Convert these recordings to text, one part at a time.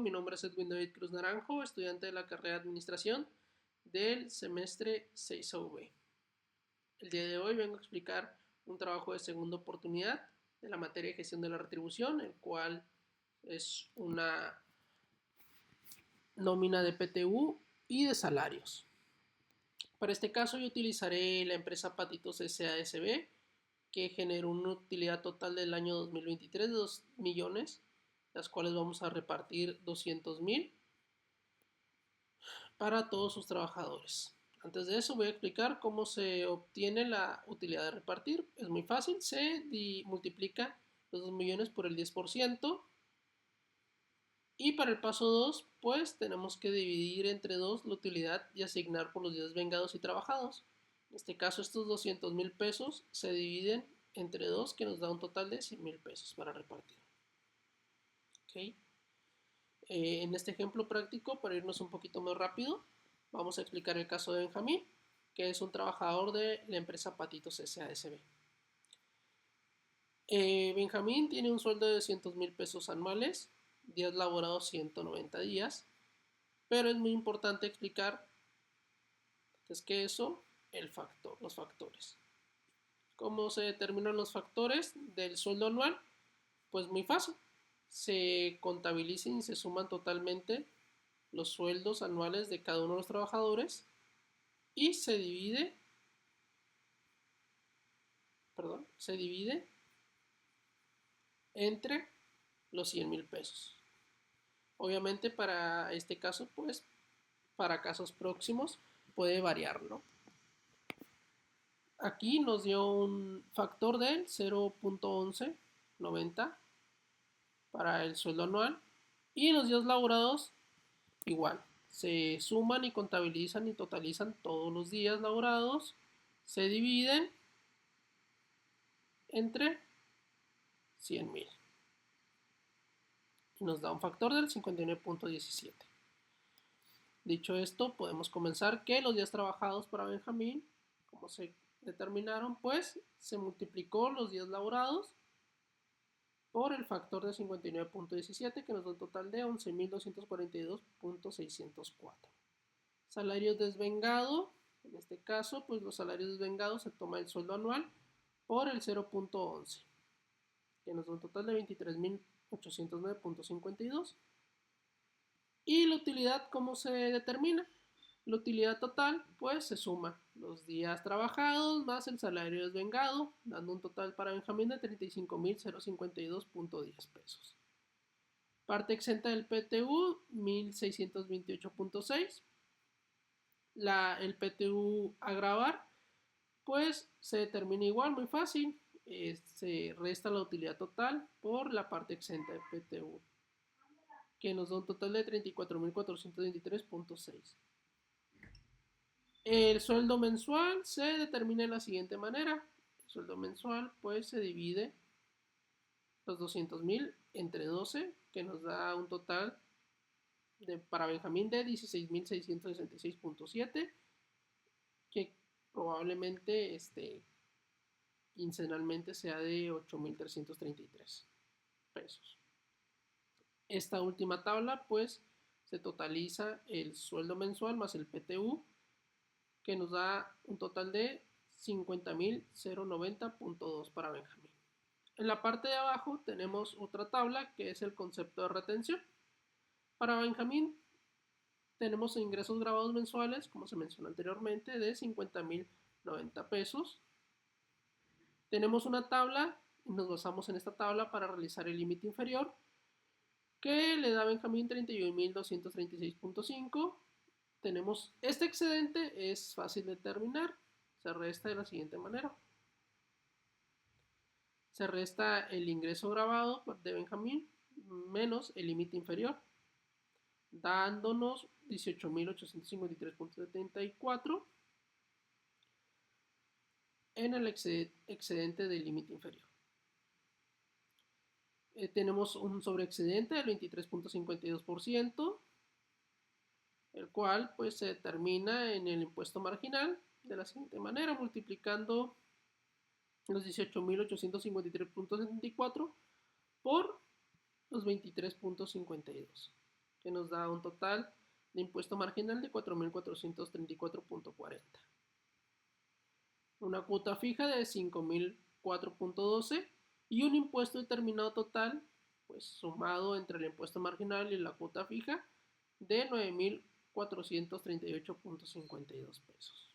Mi nombre es Edwin David Cruz Naranjo, estudiante de la carrera de Administración del semestre 6V. El día de hoy vengo a explicar un trabajo de segunda oportunidad de la materia de gestión de la retribución, el cual es una nómina de PTU y de salarios. Para este caso yo utilizaré la empresa Patitos SASB, que generó una utilidad total del año 2023 de 2 millones, las cuales vamos a repartir 200,000 para todos sus trabajadores. Antes de eso voy a explicar cómo se obtiene la utilidad de repartir. Es muy fácil, se multiplica los 2 millones por el 10%. Y para el paso 2, pues tenemos que dividir entre 2 la utilidad y asignar por los días vengados y trabajados. En este caso, estos 200,000 pesos se dividen entre 2, que nos da un total de 100,000 pesos para repartir. ¿Okay? En este ejemplo práctico, para irnos un poquito más rápido, vamos a explicar el caso de Benjamín, que es un trabajador de la empresa Patitos SASB. Benjamín tiene un sueldo de 200,000 pesos anuales, días laborados 190 días, pero es muy importante explicar antes que eso los factores. ¿Cómo se determinan los factores del sueldo anual? Pues muy fácil. Se contabilizan y se suman totalmente los sueldos anuales de cada uno de los trabajadores y se divide entre los 100,000 pesos. Obviamente para este caso, pues para casos próximos puede variar, ¿no? Aquí nos dio un factor del 0.1190 para el sueldo anual y los días laborados igual. Se suman y contabilizan y totalizan todos los días laborados, se dividen entre 100,000 y nos da un factor del 59.17. Dicho esto, podemos comenzar que los días trabajados para Benjamín, como se determinaron, pues se multiplicó los días laborados por el factor de 59.17, que nos da un total de 11,242.604. Salario desvengado, en este caso, pues los salarios desvengados se toma el sueldo anual por el 0.11, que nos da un total de 23,809.52. Y la utilidad, ¿cómo se determina? La utilidad total, pues se suma los días trabajados más el salario desvengado, dando un total para Benjamín de 35,052.10 pesos. Parte exenta del PTU, 1,628.6. El PTU a grabar, pues se determina igual, muy fácil. Se resta la utilidad total por la parte exenta del PTU, que nos da un total de 34,423.6. El sueldo mensual se determina de la siguiente manera. El sueldo mensual pues se divide los 200,000 entre 12, que nos da un total para Benjamín de 16,666.7, que probablemente quincenalmente sea de 8,333 pesos. Esta última tabla pues se totaliza el sueldo mensual más el PTU, que nos da un total de 50,090.2 para Benjamín. En la parte de abajo tenemos otra tabla que es el concepto de retención. Para Benjamín tenemos ingresos grabados mensuales, como se mencionó anteriormente, de 50,090 pesos. Tenemos una tabla y nos basamos en esta tabla para realizar el límite inferior, que le da a Benjamín 31,236.5. Tenemos este excedente, es fácil de determinar, se resta de la siguiente manera. Se resta el ingreso grabado de Benjamín menos el límite inferior, dándonos 18,853.74 en el excedente del límite inferior. Tenemos un sobreexcedente del 23.52%, el cual pues se determina en el impuesto marginal de la siguiente manera, multiplicando los 18,853.74 por los 23.52. que nos da un total de impuesto marginal de 4.434.40. Una cuota fija de 5.004.12 y un impuesto determinado total, pues sumado entre el impuesto marginal y la cuota fija, de 9.438.52 pesos.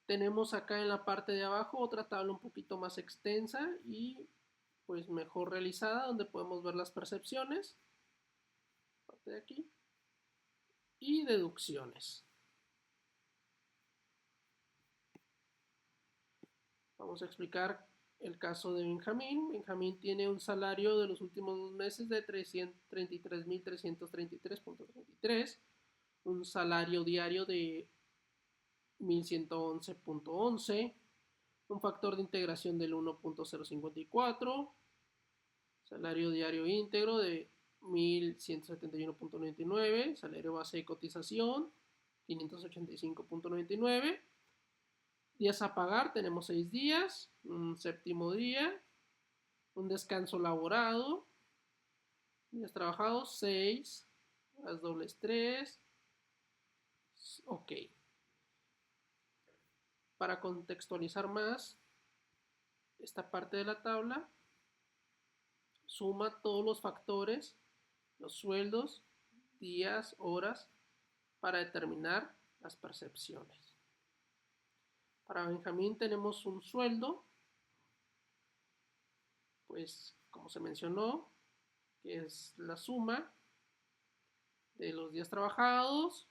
Tenemos acá en la parte de abajo otra tabla un poquito más extensa y pues mejor realizada, donde podemos ver las percepciones, parte de aquí, y deducciones. Vamos a explicar el caso de Benjamín. Benjamín tiene un salario de los últimos 2 meses de 33.333.33, un salario diario de 1.111.11, un factor de integración del 1.054, salario diario íntegro de 1.171.99, salario base de cotización 585.99, días a pagar tenemos 6 días, un séptimo día, un descanso laborado, días trabajados 6, horas dobles 3, ok. Para contextualizar más esta parte de la tabla, suma todos los factores, los sueldos, días, horas, para determinar las percepciones. Para Benjamín tenemos un sueldo, pues como se mencionó, que es la suma de los días trabajados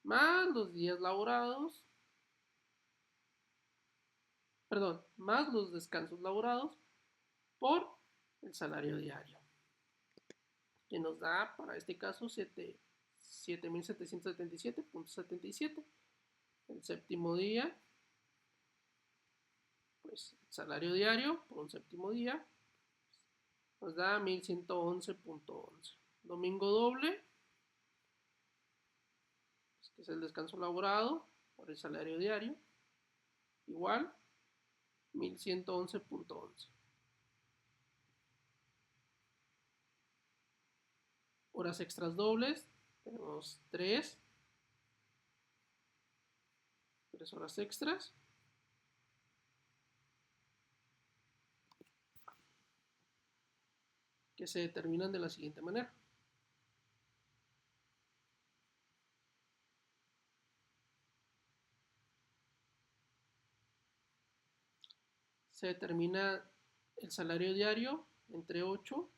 más los días laborados, perdón, más los descansos laborados por el salario diario, que nos da para este caso 7.777.77. El séptimo día, pues el salario diario por un séptimo día nos da 1.111.11. Domingo doble, pues, que es el descanso laborado por el salario diario, igual 1.111.11. Horas extras dobles, tenemos 3 horas extras. Que se determinan de la siguiente manera. Se determina el salario diario entre 8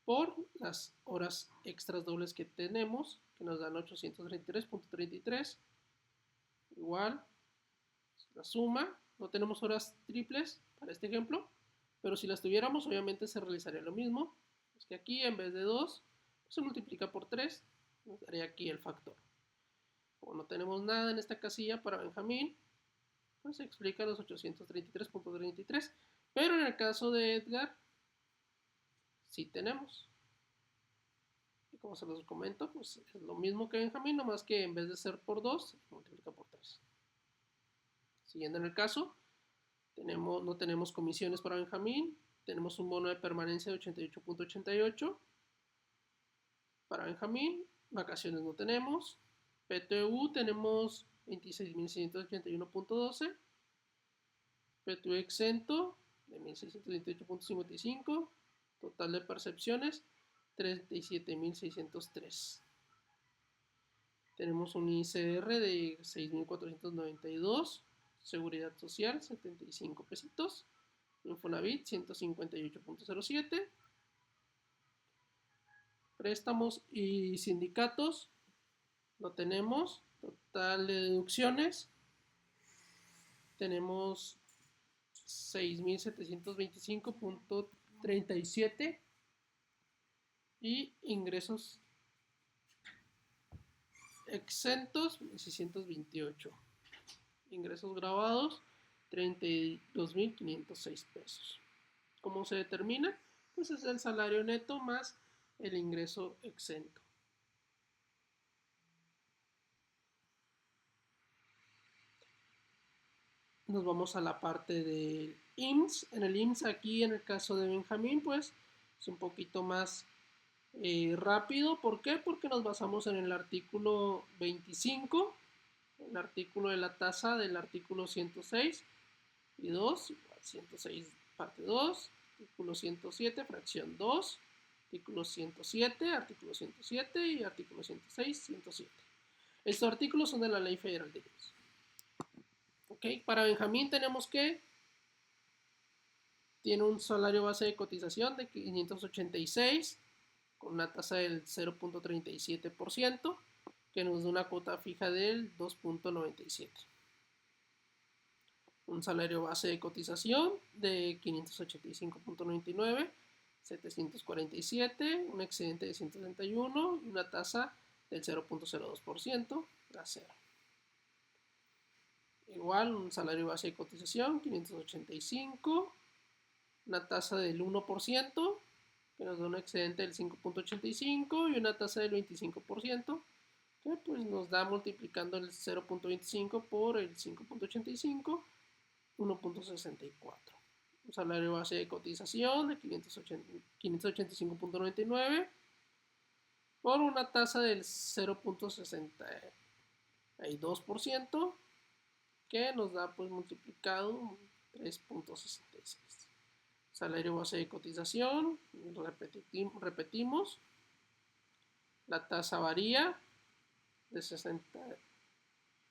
por las horas extras dobles que tenemos, que nos dan 833.33, igual la suma. No tenemos horas triples para este ejemplo, pero si las tuviéramos obviamente se realizaría lo mismo. Es que aquí en vez de 2 se multiplica por 3, nos daría aquí el factor. Como no tenemos nada en esta casilla para Benjamín, pues se explica los 833.33, pero en el caso de Edgar sí tenemos. Y como se los comento, pues es lo mismo que Benjamín, nomás que en vez de ser por 2, se multiplica por 3. Siguiendo en el caso, no tenemos comisiones para Benjamín, tenemos un bono de permanencia de 88.88 para Benjamín, vacaciones no tenemos, PTU tenemos 26.681.12, PTU exento de 1.628.55, total de percepciones 37.603. Tenemos un ICR de 6.492, Seguridad Social 75 pesitos, Infonavit 158.07, préstamos y sindicatos lo tenemos, total de deducciones tenemos 6.725.37 y ingresos exentos 628, ingresos grabados 32.506 pesos. ¿Cómo se determina? Pues es el salario neto más el ingreso exento. Nos vamos a la parte del IMSS. En el IMSS aquí en el caso de Benjamín pues es un poquito más rápido. ¿Por qué? Porque nos basamos en el artículo 25, el artículo de la tasa del artículo 106 y 2, 106 parte 2, artículo 107, fracción 2, artículo 107, artículo 107 y artículo 106, 107. Estos artículos son de la Ley Federal de Leyes. ¿Ok? Para Benjamín tenemos que tiene un salario base de cotización de 586 con una tasa del 0.37% que nos da una cuota fija del 2.97. Un salario base de cotización de 585.99, 747, un excedente de 161 y una tasa del 0.02%, a cero. Igual, un salario base de cotización, 585, una tasa del 1%, que nos da un excedente del 5.85 y una tasa del 25%, que pues nos da multiplicando el 0.25 por el 5.85, 1.64. Un salario base de cotización de 585.99 por una tasa del 0.62%, que nos da pues multiplicado 3.66. Salario base de cotización, repetimos, la tasa varía de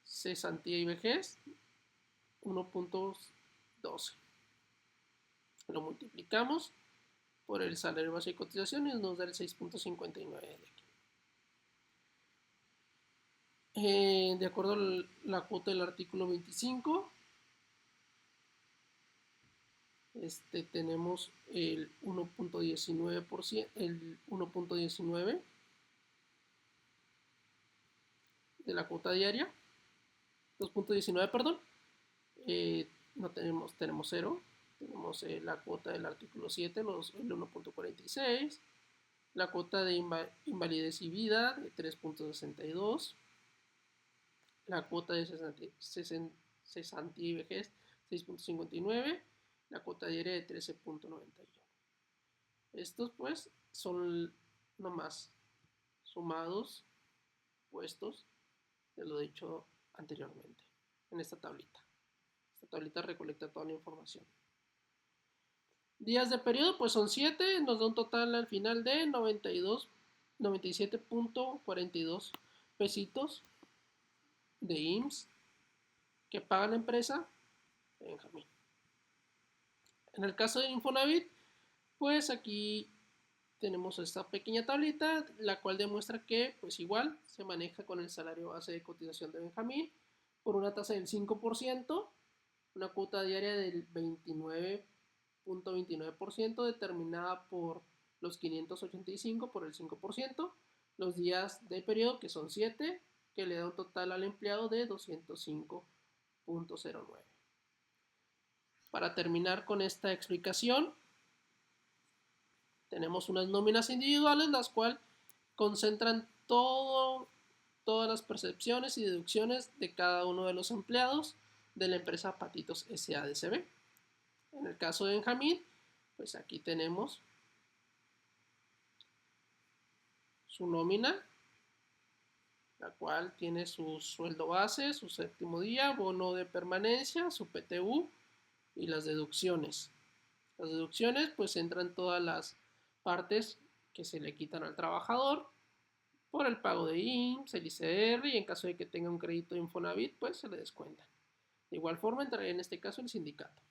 cesantía y vejez, 1.12. Lo multiplicamos por el salario base de cotización y nos da el 6.59 de aquí. De acuerdo a la cuota del artículo 25, tenemos el 1.19%, el 1.19 de la cuota diaria, 2.19, perdón, no tenemos 0, tenemos la cuota del artículo 7, el 1.46, la cuota de invalidez y vida de 3.62, la cuota de cesantía y vejez 6.59, la cuota diaria de 13.91. Estos pues son nomás sumados, puestos, de lo dicho anteriormente, en esta tablita. Esta tablita recolecta toda la información. Días de periodo pues son 7, nos da un total al final de 97.42 pesitos de IMSS que paga la empresa Benjamín. En el caso de Infonavit, pues aquí tenemos esta pequeña tablita, la cual demuestra que pues igual se maneja con el salario base de cotización de Benjamín por una tasa del 5%, una cuota diaria del 29.29% determinada por los 585 por el 5%, los días de periodo que son 7, que le da un total al empleado de 205.09. Para terminar con esta explicación, tenemos unas nóminas individuales, las cuales concentran todas las percepciones y deducciones de cada uno de los empleados de la empresa Patitos SADCB. En el caso de Benjamín, pues aquí tenemos su nómina, la cual tiene su sueldo base, su séptimo día, bono de permanencia, su PTU y las deducciones. Las deducciones pues entran todas las partes que se le quitan al trabajador por el pago de IMSS, el ICR y en caso de que tenga un crédito de Infonavit pues se le descuenta. De igual forma entraría en este caso el sindicato.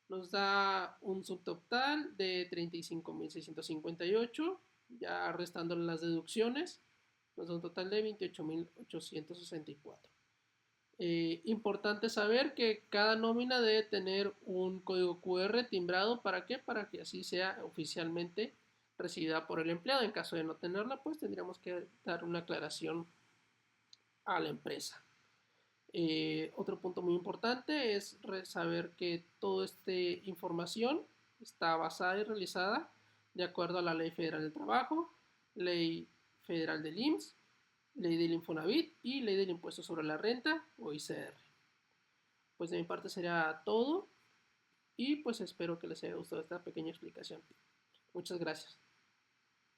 Nos da un subtotal de 35.658, ya restándole las deducciones, nos da un total de 28.864. Importante saber que cada nómina debe tener un código QR timbrado. ¿Para qué? Para que así sea oficialmente recibida por el empleado. En caso de no tenerla, pues tendríamos que dar una aclaración a la empresa. Otro punto muy importante es saber que toda esta información está basada y realizada de acuerdo a la Ley Federal del Trabajo, Ley Federal del IMSS, Ley del Infonavit y Ley del Impuesto sobre la Renta o ICR. Pues de mi parte sería todo y pues espero que les haya gustado esta pequeña explicación. Muchas gracias.